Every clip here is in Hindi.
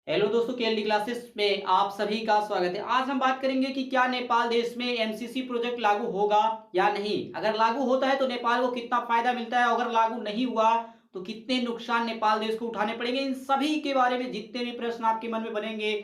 हेलो दोस्तों, केएलडी क्लासेस में आप सभी का स्वागत है। आज हम बात करेंगे कि क्या नेपाल देश में एमसीसी प्रोजेक्ट लागू होगा या नहीं। अगर लागू होता है तो नेपाल को कितना फायदा मिलता है, अगर लागू नहीं हुआ तो कितने नुकसान नेपाल देश को उठाने पड़ेंगे। इन सभी के बारे में जितने भी प्रश्न आपके मन में बनेंगे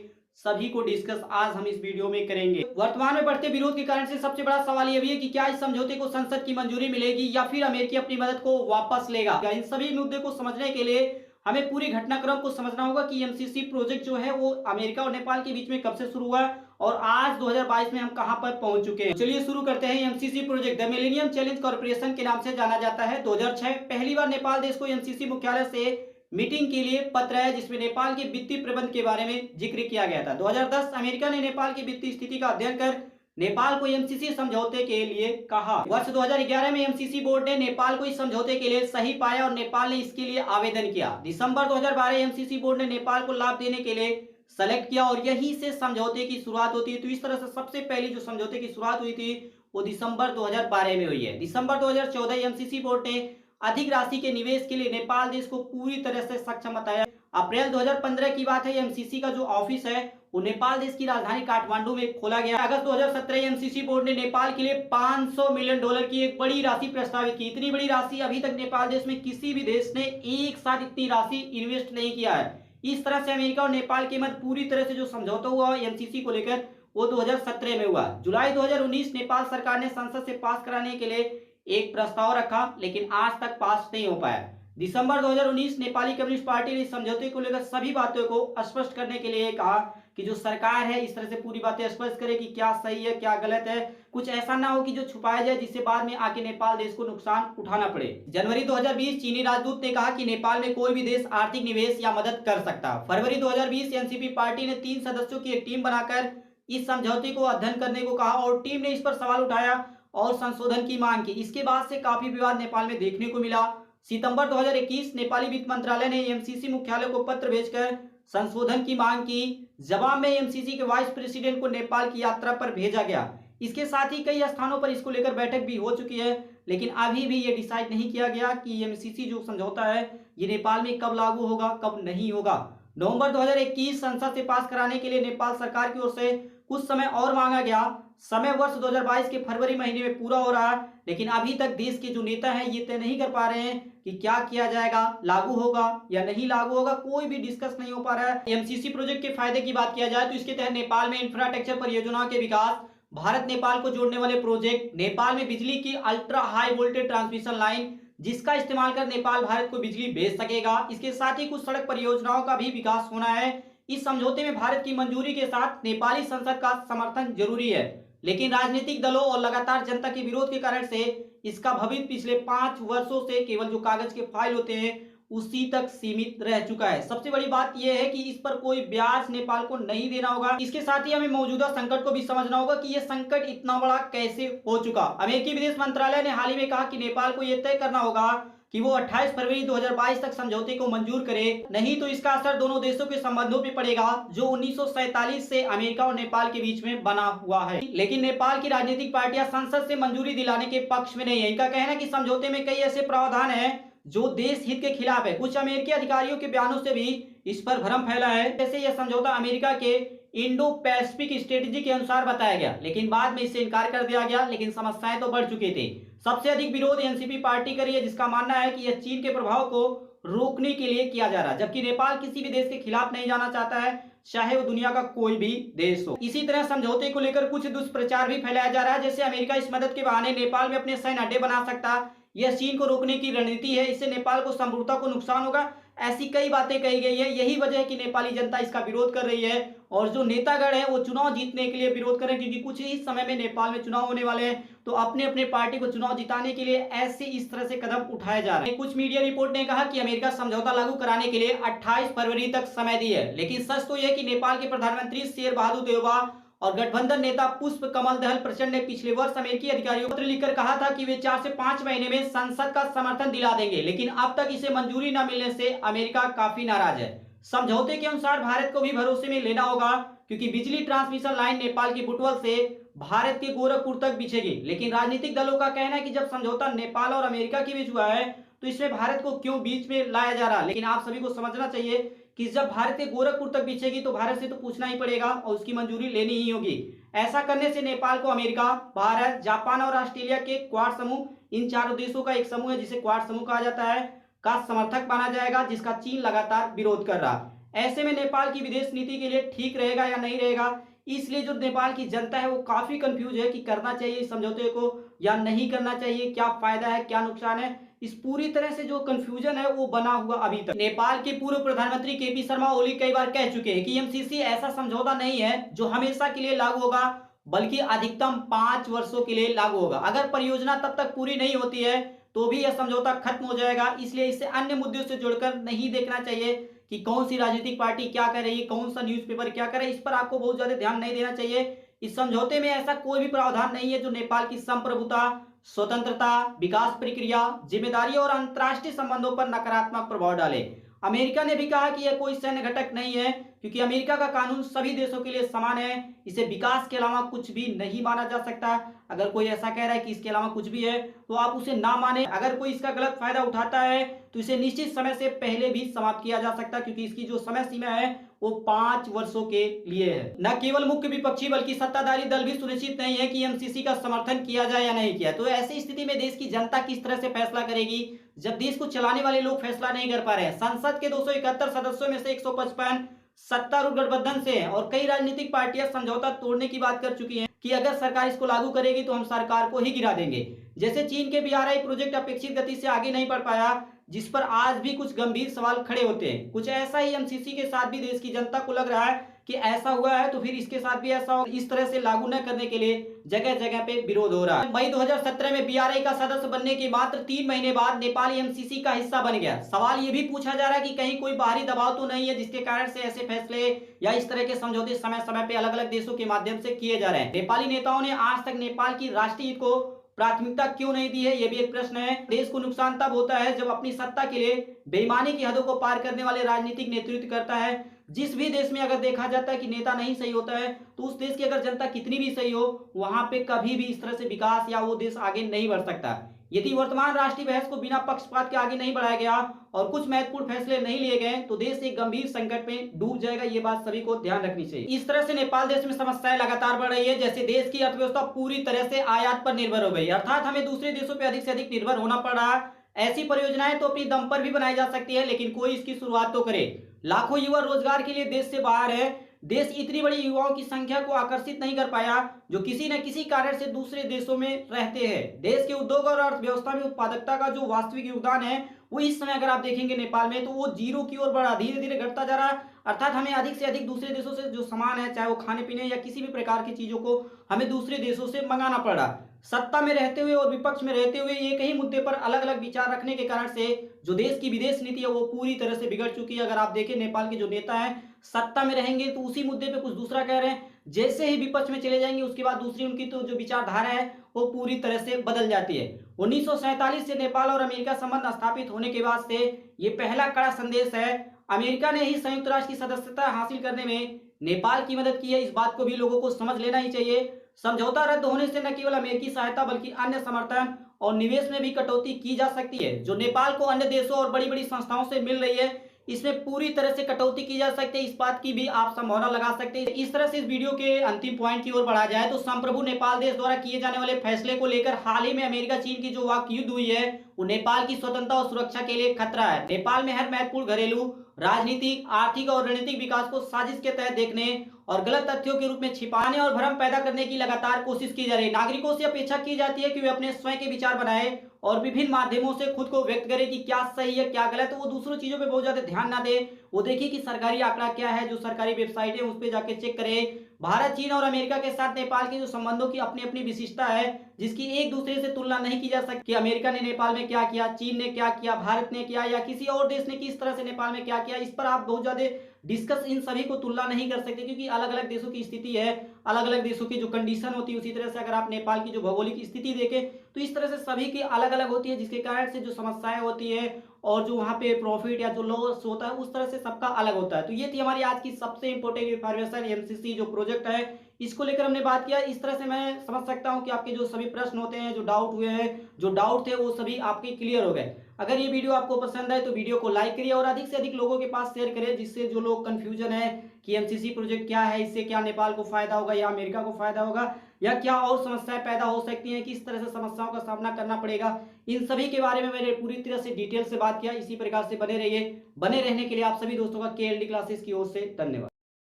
सभी को डिस्कस आज हम इस वीडियो में करेंगे। वर्तमान में बढ़ते विरोध के कारण से सबसे बड़ा सवाल यह भी है कि क्या इस समझौते को संसद की मंजूरी मिलेगी या फिर अमेरिकी अपनी मदद को वापस लेगा। इन सभी मुद्दे को समझने के लिए हमें पूरी घटनाक्रम को समझना होगा कि एमसीसी प्रोजेक्ट जो है वो अमेरिका और नेपाल के बीच में कब से शुरू हुआ और आज 2022 में हम कहां पर पहुंच चुके हैं। चलिए शुरू करते हैं। MCC project the millennium challenge corporation के नाम से जाना जाता है। 2006 पहली बार नेपाल देश को एमसीसी मुख्यालय से मीटिंग के लिए पत्र है जिसमें नेपाल के वित्तीय प्रबंध के बारे में जिक्र किया गया था। 2010 अमेरिका ने नेपाल की वित्तीय स्थिति का अध्ययन कर नेपाल को एमसीसी समझौते के लिए कहा। वर्ष 2011 में एमसीसी बोर्ड ने नेपाल को इस समझौते के लिए सही पाया और नेपाल ने इसके लिए आवेदन किया। दिसंबर 2012 एमसीसी बोर्ड ने नेपाल को लाभ देने के लिए सेलेक्ट किया और यहीं से समझौते की शुरुआत होती है। तो इस तरह से सबसे पहली जो समझौते की शुरुआत हुई थी वो दिसंबर 2012 में हुई है। दिसंबर 2014 एमसीसी बोर्ड ने अधिक राशि के निवेश के लिए नेपाल देश को पूरी तरह से सक्षम बताया। अप्रैल 2015 की बात है। एमसीसी का जो ऑफिस है वो नेपाल देश की राजधानी काठमांडू में खोला गया। अगस्त 2017 एमसीसी बोर्ड ने नेपाल के लिए $500 मिलियन की एक बड़ी राशि प्रस्तावित की। इतनी बड़ी राशि अभी तक नेपाल देश में किसी भी देश ने एक साथ इतनी राशि इन्वेस्ट नहीं किया है। इस तरह से अमेरिका और नेपाल के मध्य पूरी तरह से जो समझौता हुआ एमसीसी को लेकर वो 2017 में हुआ। जुलाई 2019 नेपाल सरकार ने संसद से पास कराने के लिए एक प्रस्ताव रखा लेकिन आज तक पास नहीं हो पाया। दिसंबर 2019 नेपाली कम्युनिस्ट पार्टी ने इस समझौते को लेकर सभी बातों को स्पष्ट करने के लिए कहा कि जो सरकार है इस तरह से पूरी बातें स्पष्ट करे कि क्या सही है क्या गलत है। कुछ ऐसा ना हो कि जो छुपाया जाए जिससे बाद में आके नेपाल देश को नुकसान उठाना पड़े। जनवरी 2020 चीनी राजदूत ने कहा कि नेपाल में कोई भी देश आर्थिक निवेश या मदद कर सकता। फरवरी 2020 एनसीपी पार्टी ने 3 सदस्यों की एक टीम बनाकर इस समझौते को अध्ययन करने को कहा और टीम ने इस पर सवाल उठाया और संशोधन की मांग की। इसके बाद से काफी विवाद नेपाल में देखने को मिला। सितंबर 2021 नेपाली वित्त मंत्रालय ने एमसीसी मुख्यालय को पत्र भेजकर संशोधन की मांग की। जवाब में एमसीसी के वाइस प्रेसिडेंट को नेपाल की यात्रा पर भेजा गया। इसके साथ ही कई स्थानों पर इसको लेकर बैठक भी हो चुकी है लेकिन अभी भी ये डिसाइड नहीं किया गया कि एमसीसी जो समझौता है ये नेपाल में कब लागू होगा कब नहीं होगा। नवंबर 2021 संसद से पास कराने के लिए नेपाल सरकार की ओर से कुछ समय और मांगा गया। समय वर्ष 2022 के फरवरी महीने में पूरा हो रहा है लेकिन अभी तक देश के जो नेता हैं ये तय नहीं कर पा रहे हैं कि क्या किया जाएगा, लागू होगा या नहीं लागू होगा, कोई भी डिस्कस नहीं हो पा रहा है। एमसीसी प्रोजेक्ट के फायदे की बात किया जाए तो इसके तहत नेपाल में इंफ्रास्ट्रक्चर परियोजनाओं के विकास, भारत नेपाल को जोड़ने वाले प्रोजेक्ट, नेपाल में बिजली की ultra high voltage transmission line जिसका इस्तेमाल कर नेपाल भारत को बिजली भेज सकेगा। इसके साथ ही कुछ सड़क परियोजनाओं का भी विकास होना है। इस समझौते में भारत की मंजूरी के साथ नेपाली संसद का समर्थन जरूरी है लेकिन राजनीतिक दलों और लगातार जनता के विरोध के कारण से इसका भविष्य पिछले 5 वर्षों से केवल जो कागज के फाइल होते हैं उसी तक सीमित रह चुका है। सबसे बड़ी बात यह है कि इस पर कोई ब्याज नेपाल को नहीं देना होगा। इसके साथ ही हमें मौजूदा संकट को भी समझना होगा कि यह संकट इतना बड़ा कैसे हो चुका। अमेरिकी विदेश मंत्रालय ने हाल ही में कहा कि नेपाल को यह तय करना होगा कि वो 28 फरवरी 2022 तक समझौते को मंजूर करे, नहीं तो इसका असर दोनों देशों के संबंधों पर पड़ेगा जो 1947 से अमेरिका और नेपाल के बीच में बना हुआ है। लेकिन नेपाल की राजनीतिक पार्टियां संसद से मंजूरी दिलाने के पक्ष में नहीं है। इनका कहना है कि समझौते में कई ऐसे प्रावधान हैं जो देश हित के खिलाफ है। कुछ अमेरिकी अधिकारियों के बयानों से भी इस पर भ्रम फैला है। जैसे यह समझौता अमेरिका के इंडो पैसिफिक स्ट्रेटेजी के अनुसार बताया गया लेकिन बाद में इससे इनकार कर दिया गया लेकिन समस्याएं तो बढ़ चुकी थी। सबसे अधिक विरोध एनसीपी पार्टी कर रही है जिसका मानना है कि यह चीन के प्रभाव को रोकने के लिए किया जा रहा है जबकि नेपाल किसी भी देश के खिलाफ नहीं जाना चाहता है चाहे वो दुनिया का कोई भी देश हो। इसी तरह समझौते को लेकर कुछ दुष्प्रचार भी फैलाया जा रहा है जैसे अमेरिका इस मदद के बहाने नेपाल में अपने सैन्य अड्डे बना सकता, यह चीन को रोकने की रणनीति है, इससे नेपाल को समरूपता को नुकसान होगा। ऐसी कई बातें कही गई है। यही वजह है कि नेपाली जनता इसका विरोध कर रही है और जो नेतागण है वो चुनाव जीतने के लिए विरोध कर रहे हैं क्योंकि कुछ ही समय में नेपाल में चुनाव होने वाले हैं तो अपने अपने पार्टी को चुनाव जिताने के लिए ऐसे इस तरह से कदम उठाए जा रहे हैं। कुछ मीडिया रिपोर्ट ने कहा कि अमेरिका समझौता लागू कराने के लिए 28 फरवरी तक समय दी है लेकिन सच तो यह कि नेपाल के प्रधानमंत्री शेर बहादुर देउबा और गठबंधन नेता पुष्प कमल दहल प्रचंड ने पिछले वर्ष अमेरिकी अधिकारियों को पत्र लिखकर कहा था कि वे 4 से 5 महीने में संसद का समर्थन दिला देंगे लेकिन अब तक इसे मंजूरी न मिलने से अमेरिका काफी नाराज है। समझौते के अनुसार भारत को भी भरोसे में लेना होगा क्योंकि बिजली ट्रांसमिशन लाइन नेपाल की बुटवल से भारत के गोरखपुर तक बिछेगी लेकिन राजनीतिक दलों का कहना है कि जब समझौता नेपाल और अमेरिका के बीच हुआ है तो इसमें भारत को क्यों बीच में लाया जा रहा है। लेकिन आप सभी को समझना चाहिए कि जब भारत के गोरखपुर तक बिछेगी तो भारत से तो पूछना ही पड़ेगा और उसकी मंजूरी लेनी ही होगी। ऐसा करने से नेपाल को अमेरिका, भारत, जापान और ऑस्ट्रेलिया के क्वाड समूह, इन चारों देशों का एक समूह है जिसे क्वाड समूह कहा जाता है, का समर्थक माना जाएगा, जिसका चीन लगातार विरोध कर रहा। ऐसे में नेपाल की विदेश नीति के लिए ठीक रहेगा या नहीं रहेगा, इसलिए जो नेपाल की जनता है वो काफी कंफ्यूज है कि करना चाहिए इस समझौते को या नहीं करना चाहिए, क्या फायदा है क्या नुकसान है। इस पूरी तरह से जो कंफ्यूजन है वो बना हुआ अभी तक। नेपाल के पूर्व प्रधानमंत्री केपी शर्मा ओली कई बार कह चुके हैं कि एमसीसी ऐसा समझौता नहीं है जो हमेशा के लिए लागू होगा, बल्कि अधिकतम 5 वर्षों के लिए लागू होगा। अगर परियोजना तब तक पूरी नहीं होती है तो भी यह समझौता खत्म हो जाएगा। इसलिए इसे अन्य मुद्दों से जोड़कर नहीं देखना चाहिए कि कौन सी राजनीतिक पार्टी क्या कर रही है, कौन सा न्यूज़पेपर क्या कर रहा है, इस पर आपको बहुत ज्यादा ध्यान नहीं देना चाहिए। इस समझौते में ऐसा कोई भी प्रावधान नहीं है जो नेपाल की संप्रभुता, स्वतंत्रता, विकास प्रक्रिया, जिम्मेदारी और अंतर्राष्ट्रीय संबंधों पर नकारात्मक प्रभाव डाले। अमेरिका ने भी कहा कि यह कोई सैन्य घटक नहीं है, क्योंकि अमेरिका का कानून सभी देशों के लिए समान है। इसे विकास के अलावा कुछ भी नहीं माना जा सकता। अगर कोई ऐसा कह रहा है कि इसके अलावा कुछ भी है तो आप उसे ना माने। अगर कोई इसका गलत फायदा उठाता है तो इसे निश्चित समय से पहले भी समाप्त किया जा सकता है, क्योंकि इसकी जो समय सीमा है वो 5 वर्षों के लिए है। न केवल मुख्य विपक्षी बल्कि सत्ताधारी दल भी सुनिश्चित नहीं है कि एमसीसी का समर्थन किया जाए या नहीं किया। तो ऐसी स्थिति में देश की जनता किस तरह से फैसला करेगी जब देश को चलाने वाले लोग फैसला नहीं कर पा रहे हैं। संसद के 271 सदस्यों में से 155 सत्तारूढ़ गठबंधन से हैं और कई राजनीतिक पार्टियां समझौता तोड़ने की बात कर चुकी हैं कि अगर सरकार इसको लागू करेगी तो हम सरकार को ही गिरा देंगे। जैसे चीन के बीआरआई प्रोजेक्ट अपेक्षित गति से आगे नहीं बढ़ पाया, जिस पर आज भी कुछ गंभीर सवाल खड़े होते हैं। कुछ ऐसा ही एमसीसी के साथ भी देश की जनता को लग रहा है कि ऐसा हुआ है तो फिर इसके साथ भी ऐसा हो। इस तरह से लागू न करने के लिए जगह जगह पे विरोध हो रहा है। मई 2017 में बीआरआई का सदस्य बनने के मात्र 3 महीने बाद नेपाल एमसीसी का हिस्सा बन गया। सवाल ये भी पूछा जा रहा है कि कहीं कोई बाहरी दबाव तो नहीं है जिसके कारण से ऐसे फैसले या इस तरह के समझौते समय समय पे अलग अलग देशों के माध्यम से किए जा रहे हैं। नेपाली नेताओं ने आज तक नेपाल की राष्ट्रीय हित को प्राथमिकता क्यों नहीं दी है, यह भी एक प्रश्न है। देश को नुकसान तब होता है जब अपनी सत्ता के लिए बेईमानी की हदों को पार करने वाले राजनीतिक नेतृत्व करता है। जिस भी देश में अगर देखा जाता है कि नेता नहीं सही होता है तो उस देश की अगर जनता कितनी भी सही हो, वहां पे कभी भी इस तरह से विकास या वो देश आगे नहीं बढ़ सकता। यदि वर्तमान राष्ट्रीय बहस को बिना पक्षपात के आगे नहीं बढ़ाया गया और कुछ महत्वपूर्ण फैसले नहीं लिए गए तो देश एक गंभीर संकट में डूब जाएगा। ये बात सभी को ध्यान रखनी चाहिए। इस तरह से नेपाल देश में समस्याएं लगातार बढ़ रही है। जैसे देश की अर्थव्यवस्था पूरी तरह से आयात पर निर्भर हो गई, अर्थात हमें दूसरे देशों पर अधिक से अधिक निर्भर होना पड़ रहा है। ऐसी परियोजनाएं तो अपनी दम पर भी बनाई जा सकती है, लेकिन कोई इसकी शुरुआत तो करे। लाखों युवा रोजगार के लिए देश से बाहर है। देश इतनी बड़ी युवाओं की संख्या को आकर्षित नहीं कर पाया जो किसी न किसी कारण से दूसरे देशों में रहते हैं। देश के उद्योग और अर्थव्यवस्था में उत्पादकता का जो वास्तविक योगदान है वो इस समय अगर आप देखेंगे नेपाल में तो वो जीरो की ओर बढ़ा धीरे धीरे घटता जा रहा है। अर्थात हमें अधिक से अधिक दूसरे देशों से जो सामान है, चाहे वो खाने पीने या किसी भी प्रकार की चीजों को हमें दूसरे देशों से मंगाना पड़ रहा। सत्ता में रहते हुए और विपक्ष में रहते हुए एक ही मुद्दे पर अलग अलग विचार रखने के कारण से जो देश की विदेश नीति है वो पूरी तरह से बिगड़ चुकी है। अगर आप देखें नेपाल के जो नेता हैं सत्ता में रहेंगे तो उसी मुद्दे पे कुछ दूसरा कह रहे हैं, जैसे ही विपक्ष में चले जाएंगे उसके बाद दूसरी उनकी तो जो विचारधारा है वो पूरी तरह से बदल जाती है। 1947 से नेपाल और अमेरिका संबंध स्थापित होने के बाद से ये पहला कड़ा संदेश है। अमेरिका ने ही संयुक्त राष्ट्र की सदस्यता हासिल करने में नेपाल की मदद की है, इस बात को भी लोगों को समझ लेना ही चाहिए। समझौता रद्द होने से न केवल अमेरिकी सहायता बल्कि अन्य समर्थन और निवेश में भी कटौती की जा सकती है जो नेपाल को अन्य देशों और बड़ी बड़ी संस्थाओं से मिल रही है। इसमें पूरी तरह से कटौती की जा सकती है, इस बात की भी आप संभावना लगा सकते हैं। इस तरह से इस वीडियो के अंतिम पॉइंट की ओर बढ़ा जाए तो संप्रभु नेपाल देश द्वारा किए जाने वाले फैसले को लेकर हाल ही में अमेरिका चीन की जो वाक युद्ध हुई है वो नेपाल की स्वतंत्रता और सुरक्षा के लिए खतरा है। नेपाल में हर महत्वपूर्ण घरेलू, राजनीतिक, आर्थिक और रणनीतिक विकास को साजिश के तहत देखने और गलत तथ्यों के रूप में छिपाने और भ्रम पैदा करने की लगातार कोशिश की जा रही है। नागरिकों से अपेक्षा की जाती है कि वे अपने स्वयं के विचार बनाएं और विभिन्न माध्यमों से खुद को व्यक्त करें कि क्या सही है क्या गलत है। वो दूसरों चीजों पे बहुत ज्यादा ध्यान ना दे, वो देखिए कि सरकारी आंकड़ा क्या है, जो सरकारी वेबसाइट है उस पर जाके चेक करें। भारत, चीन और अमेरिका के साथ नेपाल के जो संबंधों की अपनी अपनी विशिष्टता है जिसकी एक दूसरे से तुलना नहीं की जा सकती। अमेरिका ने नेपाल में क्या किया, चीन ने क्या किया, भारत ने किया या किसी और देश ने किस तरह से नेपाल में क्या किया, इस पर आप बहुत ज्यादा डिस्कस इन सभी को तुलना नहीं कर सकते, क्योंकि अलग अलग देशों की स्थिति है, अलग अलग देशों की जो कंडीशन होती है। उसी तरह से अगर आप नेपाल की जो भौगोलिक स्थिति देखें तो इस तरह से सभी की अलग अलग होती है, जिसके कारण से जो समस्याएं होती है और जो वहाँ पे प्रॉफिट या जो लॉस होता है उस तरह से सबका अलग होता है। तो ये थी हमारी आज की सबसे इंपॉर्टेंट इन्फॉर्मेशन। एमसीसी जो प्रोजेक्ट है इसको लेकर हमने बात किया। इस तरह से मैं समझ सकता हूँ कि आपके जो सभी प्रश्न होते हैं, जो डाउट हुए हैं, जो डाउट थे वो सभी आपके क्लियर हो गए। अगर ये वीडियो आपको पसंद आए तो वीडियो को लाइक करिए और अधिक से अधिक लोगों के पास शेयर करें, जिससे जो लोग कंफ्यूजन है कि एमसीसी प्रोजेक्ट क्या है, इससे क्या नेपाल को फायदा होगा या अमेरिका को फायदा होगा या क्या और समस्याएं पैदा हो सकती हैं, किस तरह से समस्याओं का सामना करना पड़ेगा, इन सभी के बारे में मैंने पूरी तरह से डिटेल से बात किया। इसी प्रकार से बने रहिए। बने रहने के लिए आप सभी दोस्तों का केएलडी क्लासेस की ओर से धन्यवाद।